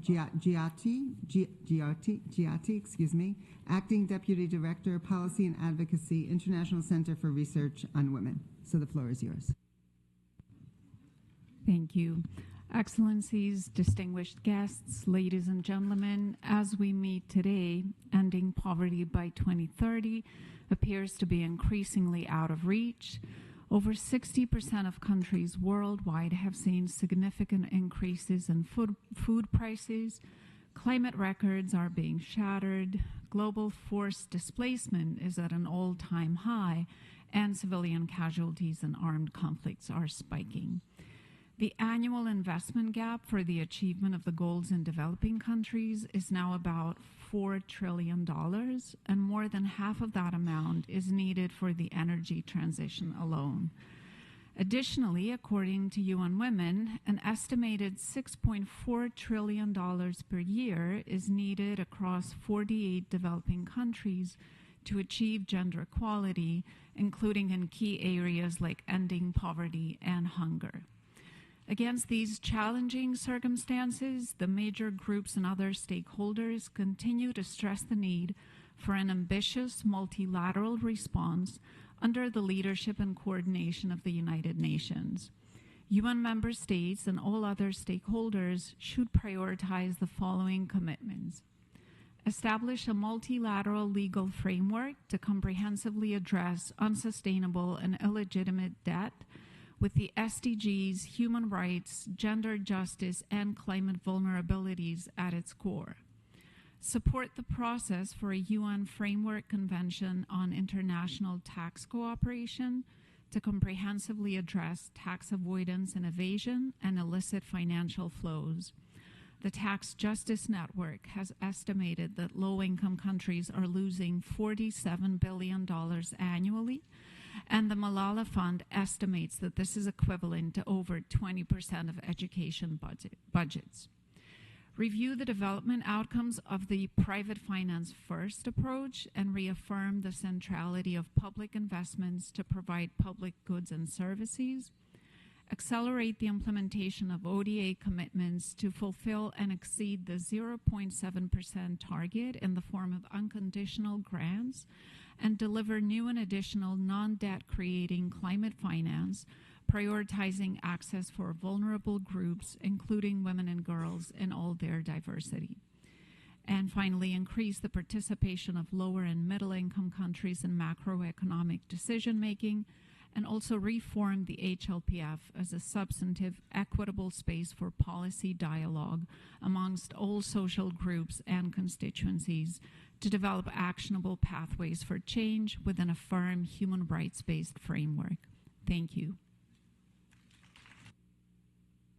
Giotti, excuse me, Acting Deputy Director, Policy and Advocacy, International Center for Research on Women. So the floor is yours. Thank you. Excellencies, distinguished guests, ladies and gentlemen, as we meet today, ending poverty by 2030 appears to be increasingly out of reach. Over 60% of countries worldwide have seen significant increases in food prices. Climate records are being shattered. Global forced displacement is at an all-time high, and civilian casualties in armed conflicts are spiking. The annual investment gap for the achievement of the goals in developing countries is now about $4 trillion, and more than half of that amount is needed for the energy transition alone. Additionally, according to UN Women, an estimated $6.4 trillion per year is needed across 48 developing countries to achieve gender equality, including in key areas like ending poverty and hunger. Against these challenging circumstances, the major groups and other stakeholders continue to stress the need for an ambitious multilateral response under the leadership and coordination of the United Nations. UN member states and all other stakeholders should prioritize the following commitments. Establish a multilateral legal framework to comprehensively address unsustainable and illegitimate debt with the SDGs, human rights, gender justice, and climate vulnerabilities at its core. Support the process for a UN Framework Convention on International Tax Cooperation to comprehensively address tax avoidance and evasion and illicit financial flows. The Tax Justice Network has estimated that low-income countries are losing $47 billion annually, and the Malala Fund estimates that this is equivalent to over 20% of education budgets. Review the development outcomes of the private finance first approach and reaffirm the centrality of public investments to provide public goods and services. Accelerate the implementation of ODA commitments to fulfill and exceed the 0.7% target in the form of unconditional grants, and deliver new and additional non-debt creating climate finance, prioritizing access for vulnerable groups, including women and girls in all their diversity. And finally, increase the participation of lower and middle income countries in macroeconomic decision-making, and also reform the HLPF as a substantive, equitable space for policy dialogue amongst all social groups and constituencies to develop actionable pathways for change within a firm human rights-based framework. Thank you.